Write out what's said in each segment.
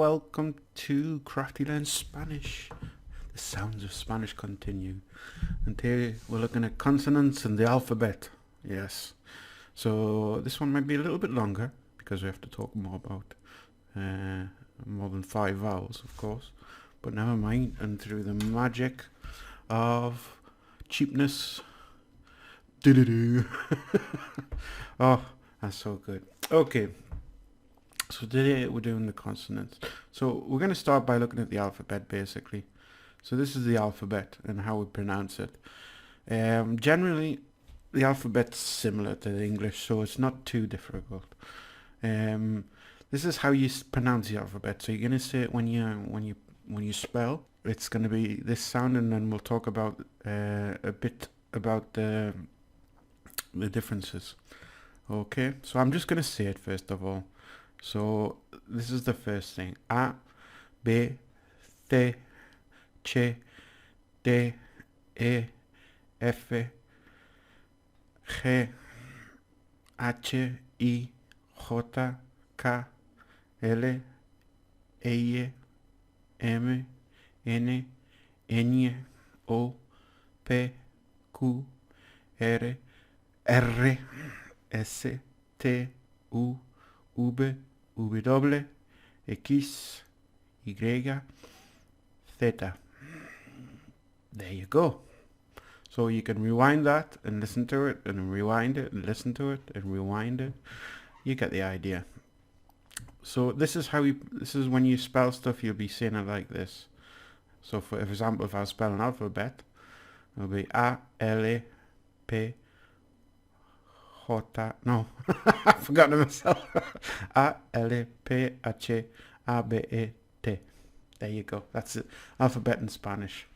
welcome to Crafty Learn Spanish. The sounds of Spanish continue. And today we're looking at consonants and the alphabet. Yes. So this one might be a little bit longer because we have to talk more about more than 5 vowels, of course. But never mind. And through the magic of cheapness, oh, that's so good. Okay. So today we're doing the consonants. So we're going to start by looking at the alphabet basically. So this is the alphabet and how we pronounce it. Generally the alphabet's similar to the English, so it's not too difficult. This is how you pronounce the alphabet. So you're going to say it when you spell. It's going to be this sound, and then we'll talk about a bit about the differences. Okay, so I'm just going to say it first of all. So this is the first thing: A, B, C, C, D, E, F, G, H, I, J, K, L, E, M, N, Ñ, O, P, Q, R, S, T, U, V, W, X, Y, Z. There you go. So you can rewind that and listen to it, and rewind it and listen to it and rewind it. You get the idea. So this is when you spell stuff, you'll be saying it like this. So for example, if I spell an alphabet, it'll be A, L, E, P, no, I've forgotten myself. A, L, P, H, A, B, E, T. There you go. That's it. Alphabet in Spanish.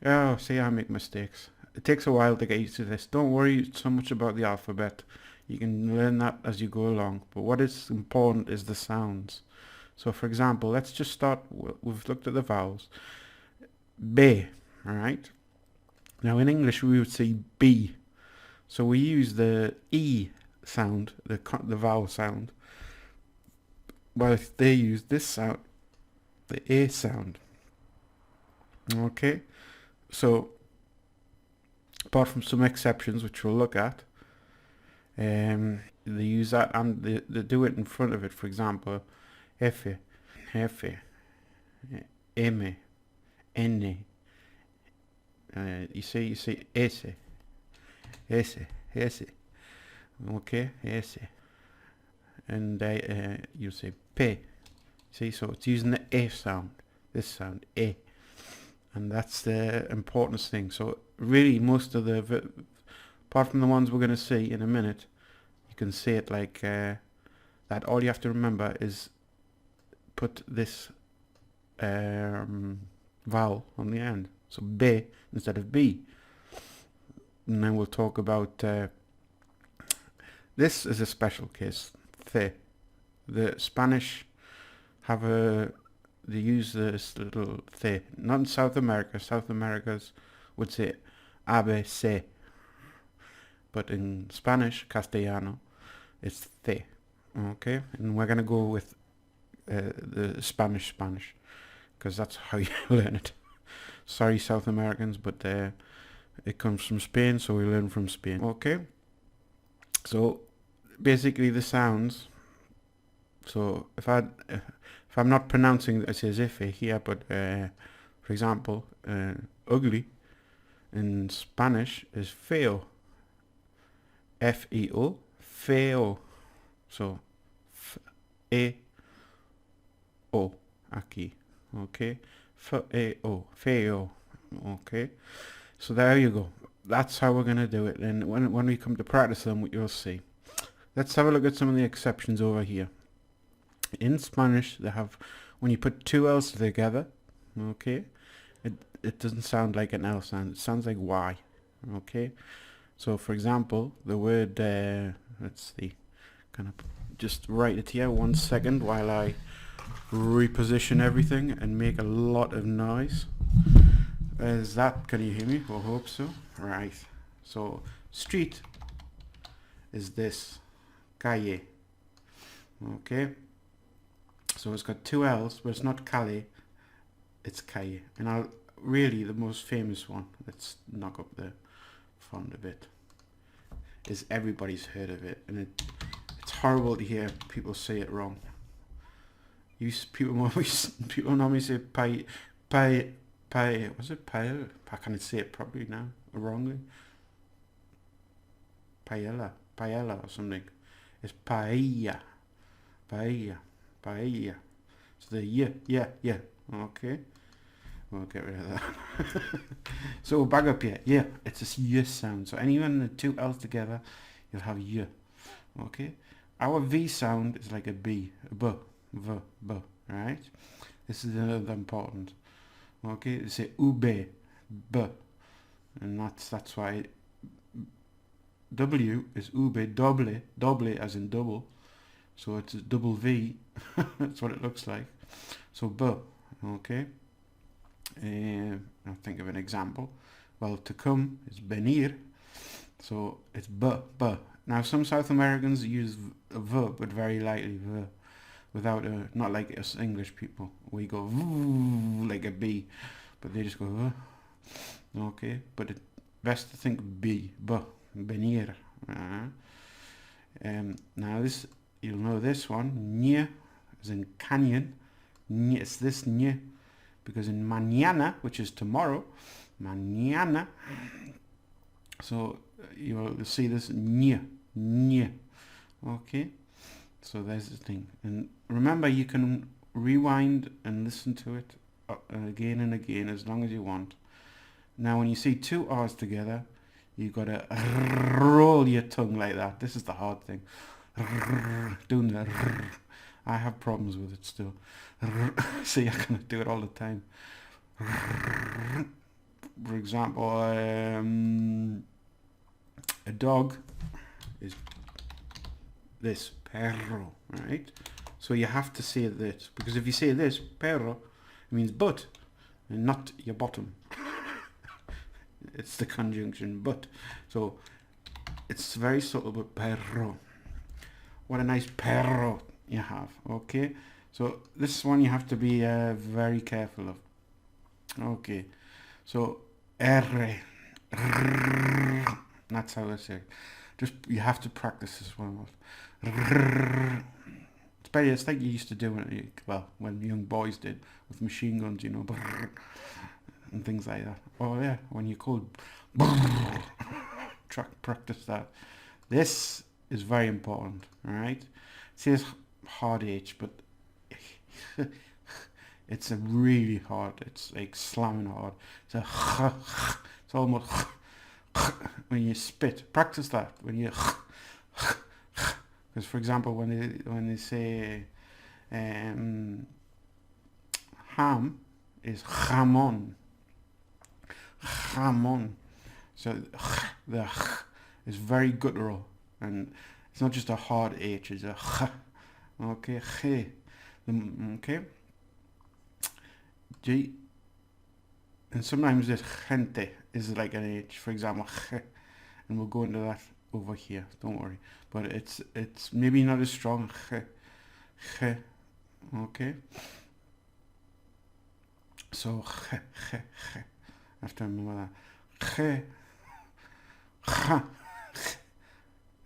Oh, see, I make mistakes. It takes a while to get used to this. Don't worry so much about the alphabet. You can learn that as you go along. But what is important is the sounds. So, for example, let's just start. We've looked at the vowels. B, all right? Now, in English, we would say B. So we use the E sound, the vowel sound, while they use this sound, the A sound. Okay, so apart from some exceptions, which we'll look at, they use that and they do it in front of it. For example, F, M, N. You say S. S, okay, S, and you say P. See, so it's using the A sound, this sound, A, and that's the important thing. So really, most of the, apart from the ones we're going to see in a minute, you can say it like that. All you have to remember is put this vowel on the end, so B instead of B. And then we'll talk about this is a special case. The Spanish have they use this little th. Not in South America. South Americans would say ABC, but in Spanish, Castellano, it's th. Okay, and we're gonna go with the Spanish, because that's how you learn it. Sorry, South Americans, but it comes from Spain, so we learn from Spain. Okay, so basically the sounds. So if I'm not pronouncing it as if here, but for example, ugly in Spanish is feo. F-E-O, feo. So F-E-O aquí. Okay, F-E-O, feo. Okay. So there you go. That's how we're going to do it. And when we come to practice them, you'll see. Let's have a look at some of the exceptions over here. In Spanish, they have, when you put 2 L's together, okay, it doesn't sound like an L sound. It sounds like Y, okay. So, for example, the word, let's see, kind of just write it here 1 second while I reposition everything and make a lot of noise. Is that, can you hear me? I hope so. Right. So street is this, calle. Okay. So it's got two L's, but it's not Calais, it's Kaye. And really the most famous one, let's knock up the font a bit, is everybody's heard of it, and it's horrible to hear people say it wrong. People normally say was it paella? I can't say it properly now, wrongly. Paella or something. It's paella. So the yeah. Okay. We'll get rid of that. So back up here. Yeah, it's this y sound. So anyone the two L's together, you'll have y. Okay. Our V sound is like a B, a b, right? This is another important. Okay, they say ube, b, and that's why W is ube, doble as in double. So it's a double V. That's what it looks like. So b, okay. I'll think of an example. Well, to come is venir, so it's b. Now some South Americans use a v, but very lightly v, without a, not like us English people. We go v like a B, but they just go v. Okay, but it's best to think b, venir. Now this, you'll know this one, nye, as in canyon. Nye, it's this nye, because in mañana, which is tomorrow, mañana, so you'll see this nye. Okay, so there's the thing. And remember, you can rewind and listen to it again and again as long as you want. Now when you see two R's together, you've got to roll your tongue like that. This is the hard thing, doing the I have problems with it still. See, I can do it all the time. For example, a dog is this, perro, right? So you have to say this, because if you say this, perro, it means butt, and not your bottom. It's the conjunction, but. So it's very subtle, but perro. What a nice perro you have, okay? So this one you have to be very careful of. Okay, so R. That's how I say it. Just, you have to practice this one. It's better. It's like you used to do when young boys did with machine guns, you know, and things like that. Oh yeah, when you called practice that. This is very important. All right. It says hard H, but it's a really hard. It's like slamming hard. It's almost when you spit. Practice that when you. Because for example, when they say ham is jamon. So the is very guttural, and it's not just a hard H. It's a okay, okay. G, and sometimes this gente is like an H. For example, and we'll go into that over here. Don't worry, but it's maybe not as strong. Okay. So I have to remember that.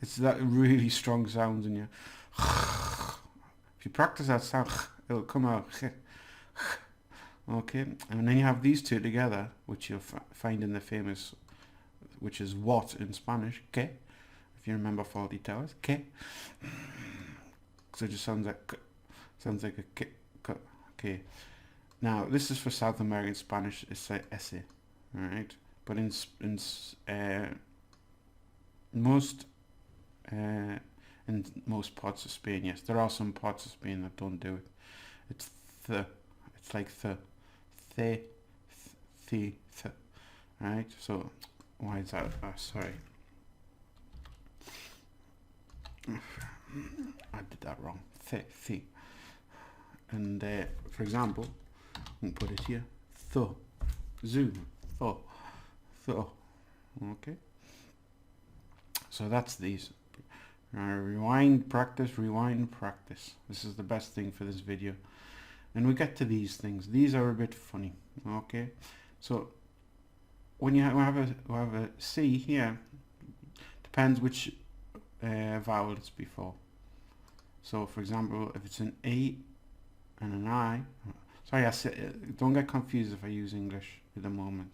It's that really strong sounds in you. If you practice that sound, it'll come out. Okay, and then you have these two together, which you'll find in the famous, which is what in Spanish, que, if you remember Faulty Towers, que. So it just sounds like a que. Okay. Now this is for South American Spanish. It's like ese, right? But in most parts of Spain, yes, there are some parts of Spain that don't do it. It's the. It's like the. Right? So why is that? Sorry, I did that wrong. The. And for example, we'll put it here. Zoom. Okay. So that's these. Rewind, practice, rewind, practice. This is the best thing for this video. And we get to these things. These are a bit funny. Okay, so when you have a C here, depends which vowel it's before. So for example, if it's an A and an I, sorry, don't get confused if I use English at the moment,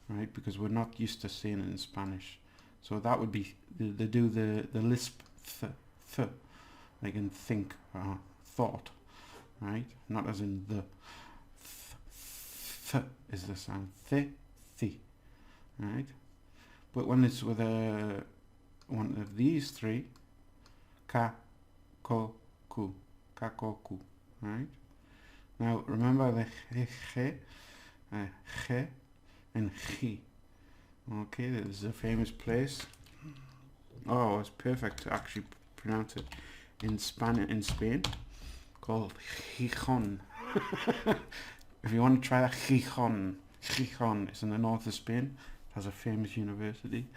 right? Because we're not used to saying it in Spanish. So that would be, they do the lisp th, like in think, thought, right? Not as in the, th is the sound, thi, right? But when it's with one of these three, ka, ko, ku, right? Now remember the che, and chi. Okay, this is a famous place. Oh, it's perfect to actually pronounce it in Spain, called Gijón. If you want to try that, Gijón. It's in the north of Spain. It has a famous university.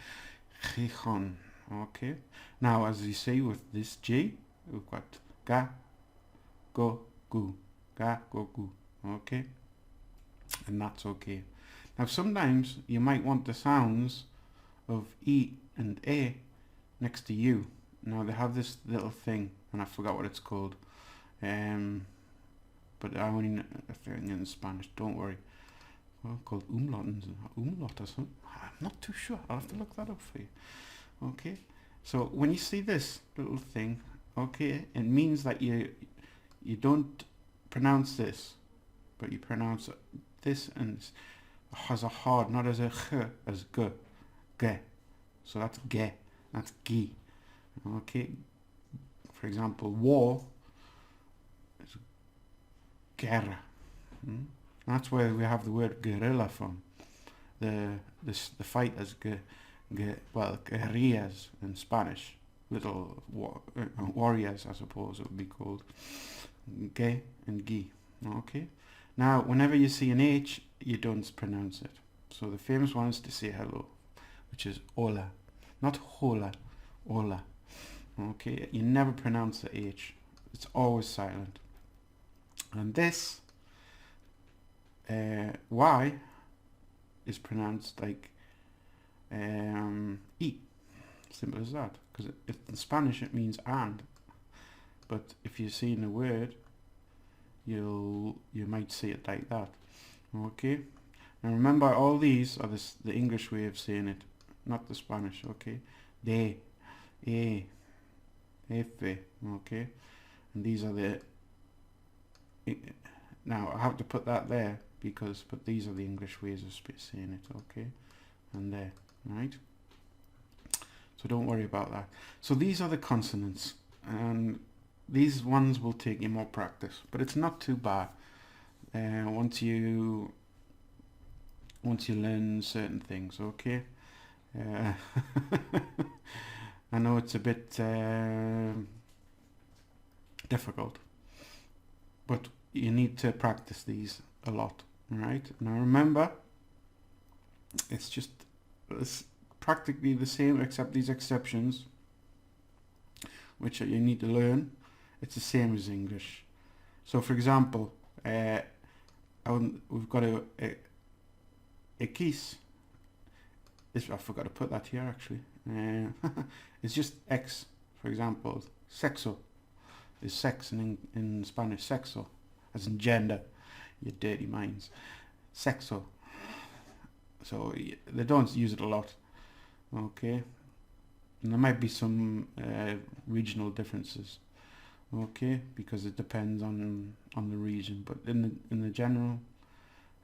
Gijón. Okay. Now, as you see with this G, we've got ga, go, gu. Ga, go, gu. Okay. And that's okay. Now, sometimes you might want the sounds of E and A next to U. Now, they have this little thing, and I forgot what it's called. But I only know in Spanish, don't worry. Well, called umlaut or something. I'm not too sure. I'll have to look that up for you. Okay. So when you see this little thing, okay, it means that you don't pronounce this, but you pronounce this, and it has a hard, not as a ch, as g, ge. So that's ge, that's gi. Okay. For example, war is guerra. That's where we have the word guerrilla from. The fighters, well, guerrillas in Spanish, little warriors, I suppose it would be called. Ge and gi. Okay. Now, whenever you see an H, you don't pronounce it. So the famous one is to say hello, which is hola, not hola, hola. Okay. You never pronounce the H. It's always silent. And this Y is pronounced like E. Simple as that. Because in Spanish it means and. But if you see in a word, you might say it like that. Okay. Now remember, all these are the English way of saying it, not the Spanish. Okay. De, e, efe. Okay. And these are the. Now I have to put that there but these are the English ways of saying it. Okay. And there. Right. So don't worry about that. So these are the consonants, and these ones will take you more practice, but it's not too bad. Once you learn certain things, okay. I know it's a bit difficult, but you need to practice these a lot. Right. Now remember, it's practically the same except these exceptions, which you need to learn. It's the same as English. So for example, we've got a kiss. I forgot to put that here actually. It's just X. For example, sexo is sex in Spanish. Sexo, as in gender. You dirty minds. Sexo. So they don't use it a lot. Okay. And there might be some regional differences. Okay, because it depends on the region, but in the general,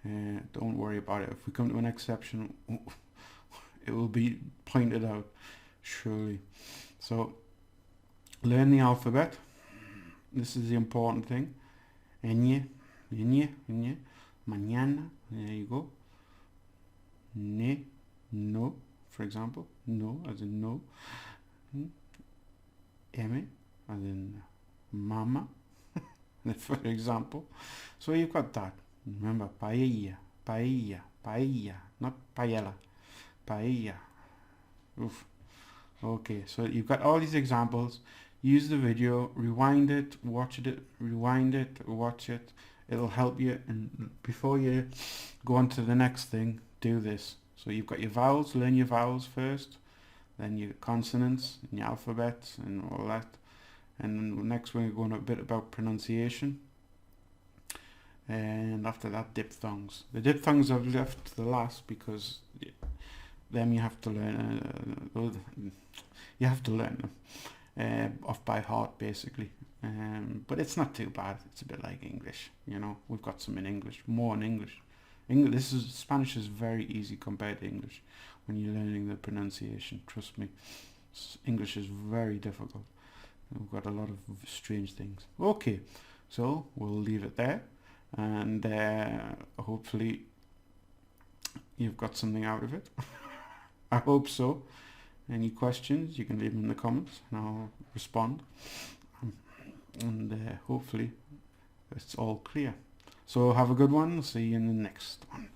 don't worry about it. If we come to an exception, it will be pointed out surely. So learn the alphabet. This is the important thing. Ñ, mañana. There you go. Ne, no, for example. No, as in no. M, as in mama, for example. So you've got that. Remember, paella, not paella, paella. Oof. Okay, so you've got all these examples. Use the video, rewind it, watch it, rewind it, watch it. It'll help you, and before you go on to the next thing, do this. So you've got your vowels, learn your vowels first, then your consonants and your alphabet and all that. And then next we're going to go on a bit about pronunciation. And after that, diphthongs. The diphthongs I've left to the last because them you have to learn. You have to learn them off by heart, basically. But it's not too bad. It's a bit like English, you know. We've got some in English, more in English. Spanish is very easy compared to English when you're learning the pronunciation. Trust me, English is very difficult. We've got a lot of strange things. Okay, so we'll leave it there, and hopefully you've got something out of it. I hope so. Any questions, you can leave them in the comments and I'll respond. And hopefully it's all clear. So have a good one. See you in the next one.